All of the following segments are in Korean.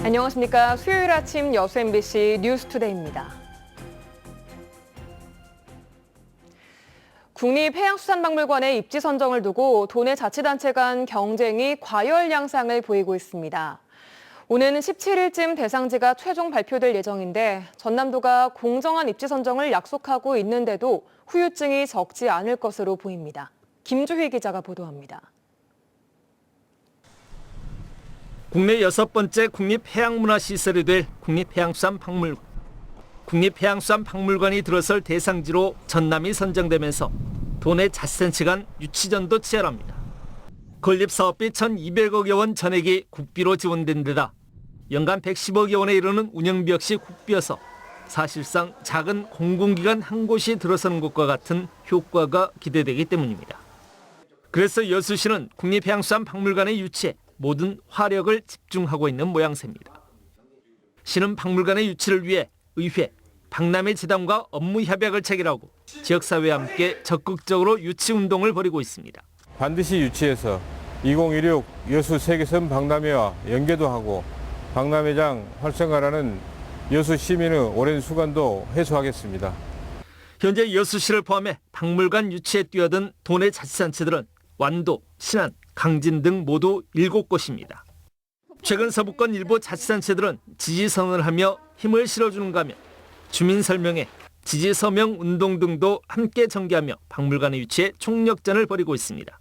안녕하십니까. 수요일 아침 여수 MBC 뉴스투데이입니다. 국립해양수산박물관의 입지 선정을 두고 도내 자치단체 간 경쟁이 과열 양상을 보이고 있습니다. 오는 17일쯤 대상지가 최종 발표될 예정인데 전남도가 공정한 입지 선정을 약속하고 있는데도 후유증이 적지 않을 것으로 보입니다. 김주희 기자가 보도합니다. 국내 6번째 국립해양문화시설이 될 국립해양수산박물관. 국립해양수산박물관이 들어설 대상지로 전남이 선정되면서 도내 자치단체 간 유치전도 치열합니다. 건립사업비 1,200억여 원 전액이 국비로 지원된 데다 연간 110억여 원에 이르는 운영비 역시 국비여서 사실상 작은 공공기관 한 곳이 들어서는 것과 같은 효과가 기대되기 때문입니다. 그래서 여수시는 국립해양수산박물관의 유치에 모든 화력을 집중하고 있는 모양새입니다. 시는 박물관의 유치를 위해 의회, 박람회 재단과 업무 협약을 체결하고 지역사회와 함께 적극적으로 유치 운동을 벌이고 있습니다. 반드시 유치해서 2016 여수 세계섬 박람회와 연계도 하고 박람회장 활성화라는 여수 시민의 오랜 수건도 해소하겠습니다. 현재 여수시를 포함해 박물관 유치에 뛰어든 도내 자치단체들은 완도, 신안, 강진 등 모두 7곳입니다. 최근 서부권 일부 자치단체들은 지지선언을 하며 힘을 실어주는가 하며 주민설명회, 지지서명 운동 등도 함께 전개하며 박물관의 유치에 총력전을 벌이고 있습니다.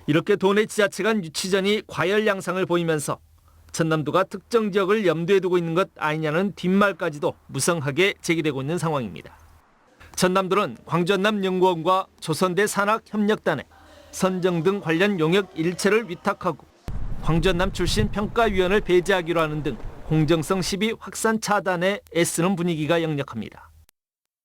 이렇게 도내 지자체 간 유치전이 과열 양상을 보이면서 전남도가 특정 지역을 염두에 두고 있는 것 아니냐는 뒷말까지도 무성하게 제기되고 있는 상황입니다. 전남도는 광주연남연구원과 조선대 산학협력단에 선정 등 관련 용역 일체를 위탁하고 광주연남 출신 평가위원을 배제하기로 하는 등 공정성 시비 확산 차단에 애쓰는 분위기가 역력합니다.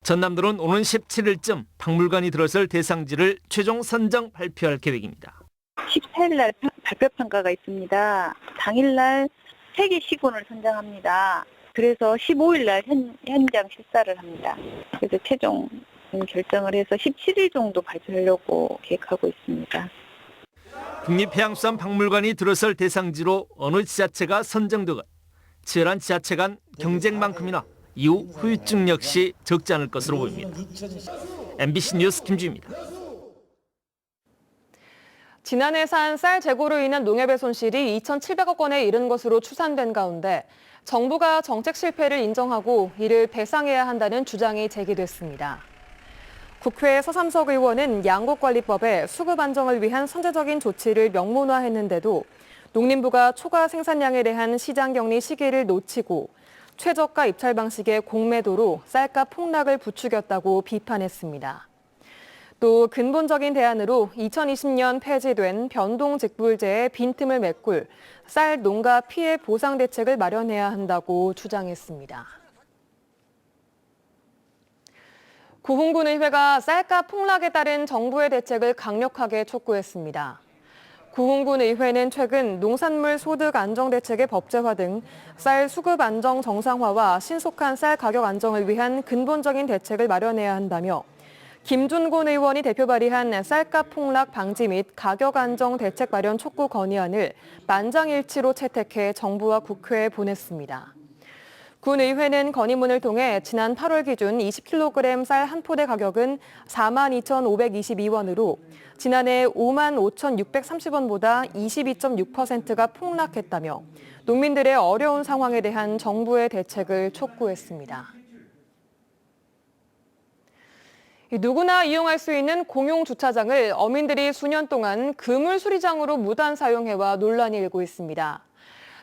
전남도는 오는 17일쯤 박물관이 들어설 대상지를 최종 선정 발표할 계획입니다. 14일 날 발표 평가가 있습니다. 당일 날 3개 시군을 선정합니다. 그래서 15일 날 현장 실사를 합니다. 그래서 최종 결정을 해서 17일 정도 발표하려고 계획하고 있습니다. 국립해양수산박물관이 들어설 대상지로 어느 지자체가 선정되건 치열한 지자체 간 경쟁만큼이나 이후 후유증 역시 적지 않을 것으로 보입니다. MBC 뉴스 김주희입니다. 지난해 산 쌀 재고로 인한 농협의 손실이 2,700억 원에 이른 것으로 추산된 가운데 정부가 정책 실패를 인정하고 이를 배상해야 한다는 주장이 제기됐습니다. 국회 서삼석 의원은 양곡관리법에 수급 안정을 위한 선제적인 조치를 명문화했는데도 농림부가 초과 생산량에 대한 시장 격리 시기를 놓치고 최저가 입찰 방식의 공매도로 쌀값 폭락을 부추겼다고 비판했습니다. 또 근본적인 대안으로 2020년 폐지된 변동직불제의 빈틈을 메꿀 쌀 농가 피해 보상 대책을 마련해야 한다고 주장했습니다. 구흥군의회가 쌀값 폭락에 따른 정부의 대책을 강력하게 촉구했습니다. 구흥군의회는 최근 농산물 소득 안정 대책의 법제화 등 쌀 수급 안정 정상화와 신속한 쌀 가격 안정을 위한 근본적인 대책을 마련해야 한다며 김준곤 의원이 대표 발의한 쌀값 폭락 방지 및 가격 안정 대책 마련 촉구 건의안을 만장일치로 채택해 정부와 국회에 보냈습니다. 군의회는 건의문을 통해 지난 8월 기준 20kg 쌀 한 포대 가격은 42,522원으로 지난해 55,630원보다 22.6%가 폭락했다며 농민들의 어려운 상황에 대한 정부의 대책을 촉구했습니다. 누구나 이용할 수 있는 공용 주차장을 어민들이 수년 동안 그물 수리장으로 무단 사용해와 논란이 일고 있습니다.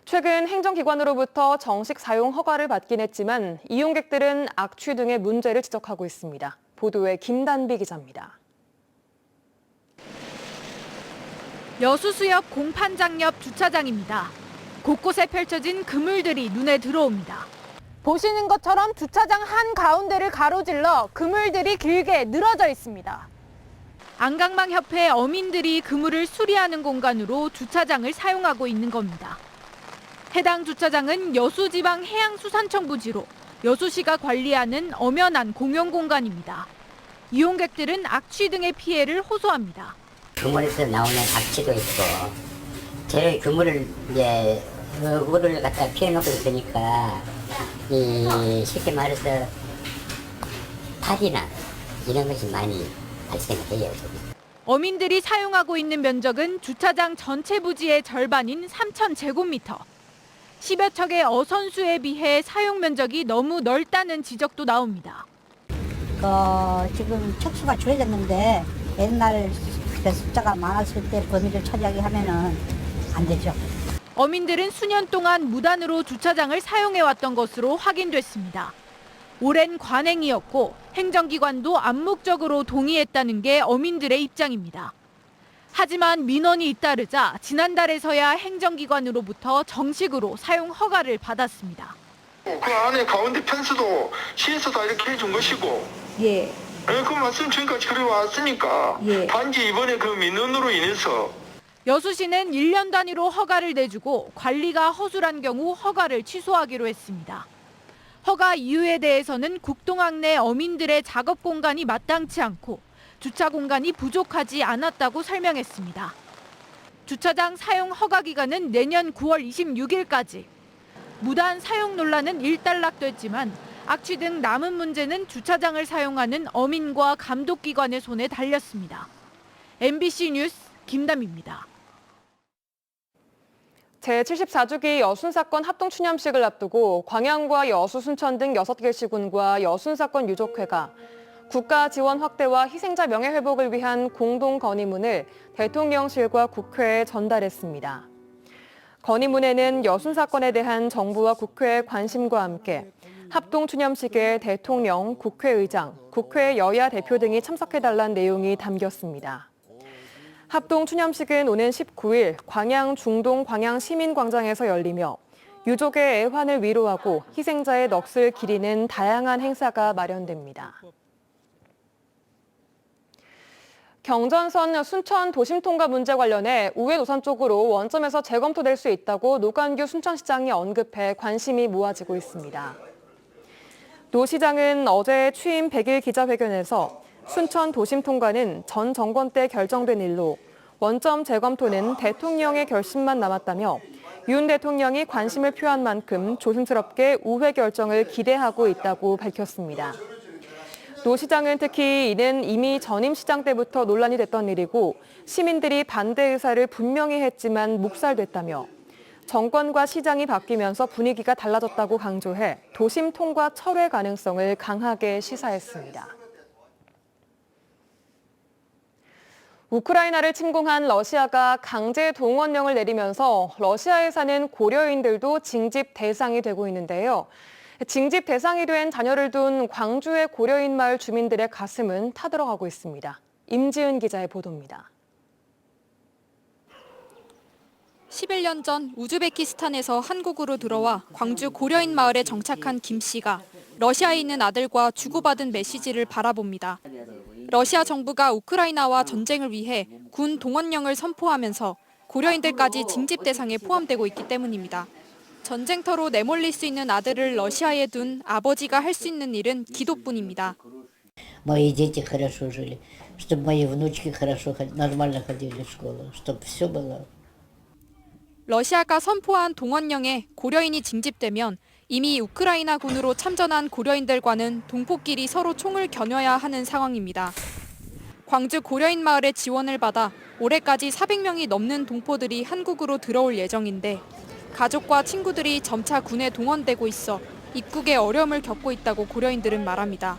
최근 행정기관으로부터 정식 사용 허가를 받긴 했지만 이용객들은 악취 등의 문제를 지적하고 있습니다. 보도에 김단비 기자입니다. 여수수역 공판장 옆 주차장입니다. 곳곳에 펼쳐진 그물들이 눈에 들어옵니다. 보시는 것처럼 주차장 한가운데를 가로질러 그물들이 길게 늘어져 있습니다. 안강망협회 어민들이 그물을 수리하는 공간으로 주차장을 사용하고 있는 겁니다. 해당 주차장은 여수지방해양수산청 부지로 여수시가 관리하는 엄연한 공용공간입니다. 이용객들은 악취 등의 피해를 호소합니다. 그물에서 나오는 악취도 있고, 재료의 그물을 이제 물을 갖다 피워놓고 있으니까 쉽게 말해서 탈이나 이런 것이 많이 발생해요. 어민들이 사용하고 있는 면적은 주차장 전체 부지의 절반인 3,000제곱미터. 10여 척의 어선수에 비해 사용 면적이 너무 넓다는 지적도 나옵니다. 지금 척수가 줄어졌는데 옛날 숫자가 많았을 때 범위를 차지하게 하면은 안 되죠. 어민들은 수년 동안 무단으로 주차장을 사용해왔던 것으로 확인됐습니다. 오랜 관행이었고 행정기관도 암묵적으로 동의했다는 게 어민들의 입장입니다. 하지만 민원이 잇따르자 지난달에서야 행정기관으로부터 정식으로 사용 허가를 받았습니다. 그 안에 가운데 펜스도 시에서 다 이렇게 해준 것이고, 예. 그 말씀 지금까지 그래 왔으니까, 예. 단지 이번에 그 민원으로 인해서 여수시는 1년 단위로 허가를 내주고 관리가 허술한 경우 허가를 취소하기로 했습니다. 허가 이유에 대해서는 국동항 내 어민들의 작업 공간이 마땅치 않고 주차 공간이 부족하지 않았다고 설명했습니다. 주차장 사용 허가 기간은 내년 9월 26일까지. 무단 사용 논란은 일단락됐지만 악취 등 남은 문제는 주차장을 사용하는 어민과 감독기관의 손에 달렸습니다. MBC 뉴스 김담입니다. 제74주기 여순사건 합동추념식을 앞두고 광양과 여수, 순천 등 6개 시군과 여순사건 유족회가 국가 지원 확대와 희생자 명예회복을 위한 공동 건의문을 대통령실과 국회에 전달했습니다. 건의문에는 여순 사건에 대한 정부와 정부의 관심과 함께 합동추념식에 대통령, 국회의장, 국회 여야 대표 등이 참석해달라는 내용이 담겼습니다. 합동추념식은 오는 19일 광양 중동 광양시민광장에서 열리며 유족의 애환을 위로하고 희생자의 넋을 기리는 다양한 행사가 마련됩니다. 경전선 순천 도심 통과 문제 관련해 우회 노선 쪽으로 원점에서 재검토될 수 있다고 노관규 순천시장이 언급해 관심이 모아지고 있습니다. 노 시장은 어제 취임 100일 기자회견에서 순천 도심 통과는 전 정권 때 결정된 일로 원점 재검토는 대통령의 결심만 남았다며 윤 대통령이 관심을 표한 만큼 조심스럽게 우회 결정을 기대하고 있다고 밝혔습니다. 노 시장은 특히 이는 이미 전임 시장 때부터 논란이 됐던 일이고 시민들이 반대 의사를 분명히 했지만 묵살됐다며 정권과 시장이 바뀌면서 분위기가 달라졌다고 강조해 도심 통과 철회 가능성을 강하게 시사했습니다. 우크라이나를 침공한 러시아가 강제 동원령을 내리면서 러시아에 사는 고려인들도 징집 대상이 되고 있는데요. 징집 대상이 된 자녀를 둔 광주의 고려인 마을 주민들의 가슴은 타들어가고 있습니다. 임지은 기자의 보도입니다. 11년 전 우즈베키스탄에서 한국으로 들어와 광주 고려인 마을에 정착한 김 씨가 러시아에 있는 아들과 주고받은 메시지를 바라봅니다. 러시아 정부가 우크라이나와 전쟁을 위해 군 동원령을 선포하면서 고려인들까지 징집 대상에 포함되고 있기 때문입니다. 전쟁터로 내몰릴 수 있는 아들을 러시아에 둔 아버지가 할 수 있는 일은 기도뿐입니다. Мои дети хорошо жили, чтобы мои внучки хорошо, нормально ходили в школу, чтобы все было. 러시아가 선포한 동원령에 고려인이 징집되면 이미 우크라이나 군으로 참전한 고려인들과는 동포끼리 서로 총을 겨눠야 하는 상황입니다. 광주 고려인 마을의 지원을 받아 올해까지 400명이 넘는 동포들이 한국으로 들어올 예정인데 가족과 친구들이 점차 군에 동원되고 있어 입국에 어려움을 겪고 있다고 고려인들은 말합니다.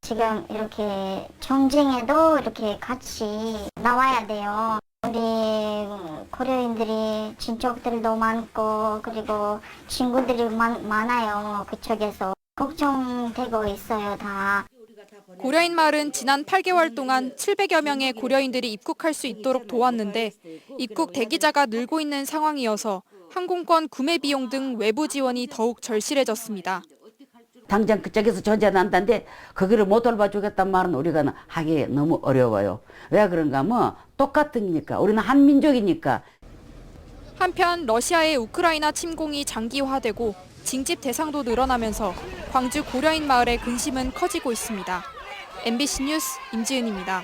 지금 이렇게 전쟁에도 이렇게 같이 나와야 돼요. 우리 고려인들이 친척들도 많고 그리고 친구들이 많아요. 그쪽에서 걱정되고 있어요, 다. 고려인 마을은 지난 8개월 동안 700여 명의 고려인들이 입국할 수 있도록 도왔는데 입국 대기자가 늘고 있는 상황이어서 항공권 구매 비용 등 외부 지원이 더욱 절실해졌습니다. 당장 그쪽에서 존재한다는데 거기를 못 돌봐주겠단 말은 우리가 하기 너무 어려워요. 왜 그런가 하면 똑같으니까 우리는 한 민족이니까. 한편 러시아의 우크라이나 침공이 장기화되고 징집 대상도 늘어나면서 광주 고려인 마을의 근심은 커지고 있습니다. MBC 뉴스 임지은입니다.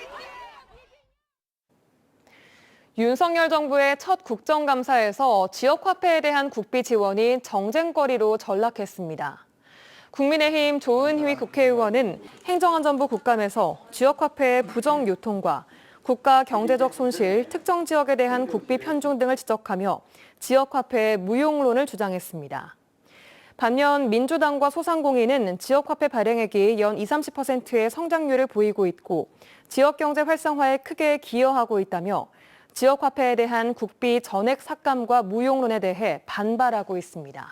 윤석열 정부의 첫 국정감사에서 지역화폐에 대한 국비 지원이 정쟁거리로 전락했습니다. 국민의힘 조은희 국회의원은 행정안전부 국감에서 지역화폐의 부정 유통과 국가 경제적 손실, 특정 지역에 대한 국비 편중 등을 지적하며 지역화폐의 무용론을 주장했습니다. 반면 민주당과 소상공인은 지역화폐 발행액이 연 20-30%의 성장률을 보이고 있고 지역경제 활성화에 크게 기여하고 있다며 지역화폐에 대한 국비 전액 삭감과 무용론에 대해 반발하고 있습니다.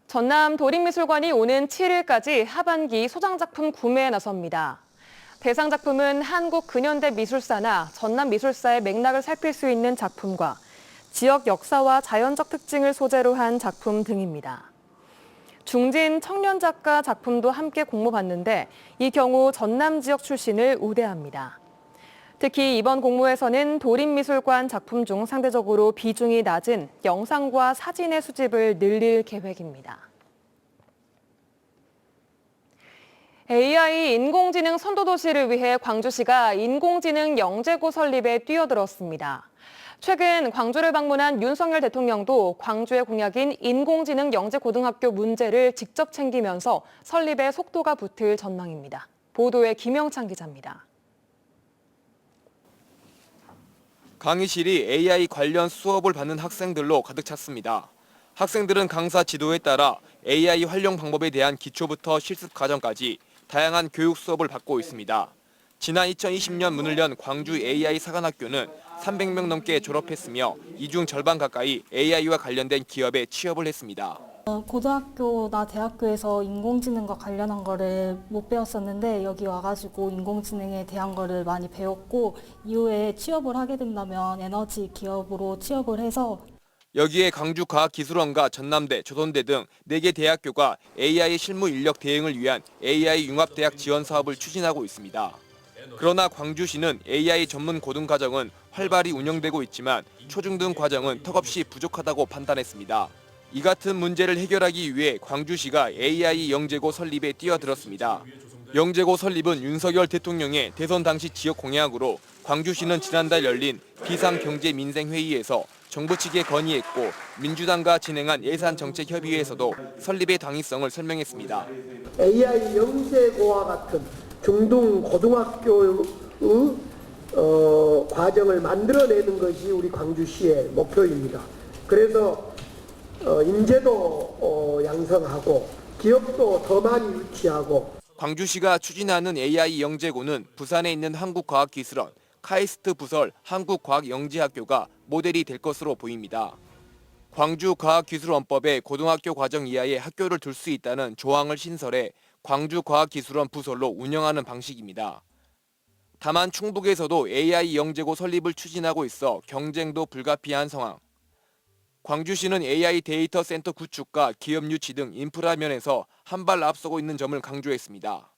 전남 도립미술관이 오는 7일까지 하반기 소장작품 구매에 나섭니다. 대상 작품은 한국 근현대 미술사나 전남 미술사의 맥락을 살필 수 있는 작품과 지역 역사와 자연적 특징을 소재로 한 작품 등입니다. 중진 청년 작가 작품도 함께 공모받는데 이 경우 전남 지역 출신을 우대합니다. 특히 이번 공모에서는 도립미술관 작품 중 상대적으로 비중이 낮은 영상과 사진의 수집을 늘릴 계획입니다. AI 인공지능 선도도시를 위해 광주시가 인공지능 영재고 설립에 뛰어들었습니다. 최근 광주를 방문한 윤석열 대통령도 광주의 공약인 인공지능 영재고등학교 문제를 직접 챙기면서 설립에 속도가 붙을 전망입니다. 보도에 김영찬 기자입니다. 강의실이 AI 관련 수업을 받는 학생들로 가득 찼습니다. 학생들은 강사 지도에 따라 AI 활용 방법에 대한 기초부터 실습 과정까지 다양한 교육 수업을 받고 있습니다. 지난 2020년 문을 연 광주 AI 사관학교는 300명 넘게 졸업했으며 이 중 절반 가까이 AI와 관련된 기업에 취업을 했습니다. 고등학교나 대학교에서 인공지능과 관련한 거를 못 배웠었는데 여기 와가지고 인공지능에 대한 거를 많이 배웠고 이후에 취업을 하게 된다면 에너지 기업으로 취업을 해서 여기에 광주과학기술원과 전남대, 조선대 등 4개 대학교가 AI 실무 인력 대응을 위한 AI 융합대학 지원 사업을 추진하고 있습니다. 그러나 광주시는 AI 전문 고등과정은 활발히 운영되고 있지만 초중등 과정은 턱없이 부족하다고 판단했습니다. 이 같은 문제를 해결하기 위해 광주시가 AI 영재고 설립에 뛰어들었습니다. 영재고 설립은 윤석열 대통령의 대선 당시 지역 공약으로 광주시는 지난달 열린 비상경제민생회의에서 정부 측에 건의했고 민주당과 진행한 예산정책협의회에서도 설립의 당위성을 설명했습니다. AI 영재고와 같은 중등 고등학교의 과정을 만들어내는 것이 우리 광주시의 목표입니다. 그래서 인재도 양성하고 기업도 더 많이 유치하고 광주시가 추진하는 AI 영재고는 부산에 있는 한국과학기술원, 카이스트 부설 한국과학영재학교가 모델이 될 것으로 보입니다. 광주과학기술원법에 고등학교 과정 이하의 학교를 둘 수 있다는 조항을 신설해 광주과학기술원 부설로 운영하는 방식입니다. 다만 충북에서도 AI 영재고 설립을 추진하고 있어 경쟁도 불가피한 상황. 광주시는 AI 데이터 센터 구축과 기업 유치 등 인프라 면에서 한 발 앞서고 있는 점을 강조했습니다.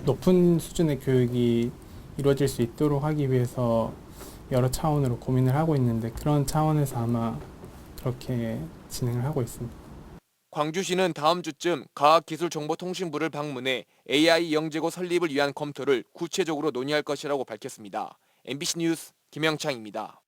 높은 수준의 교육이 이루어질 수 있도록 하기 위해서 여러 차원으로 고민을 하고 있는데 그런 차원에서 아마 그렇게 진행을 하고 있습니다. 광주시는 다음 주쯤 과학기술정보통신부를 방문해 AI 영재고 설립을 위한 검토를 구체적으로 논의할 것이라고 밝혔습니다. MBC 뉴스 김영창입니다.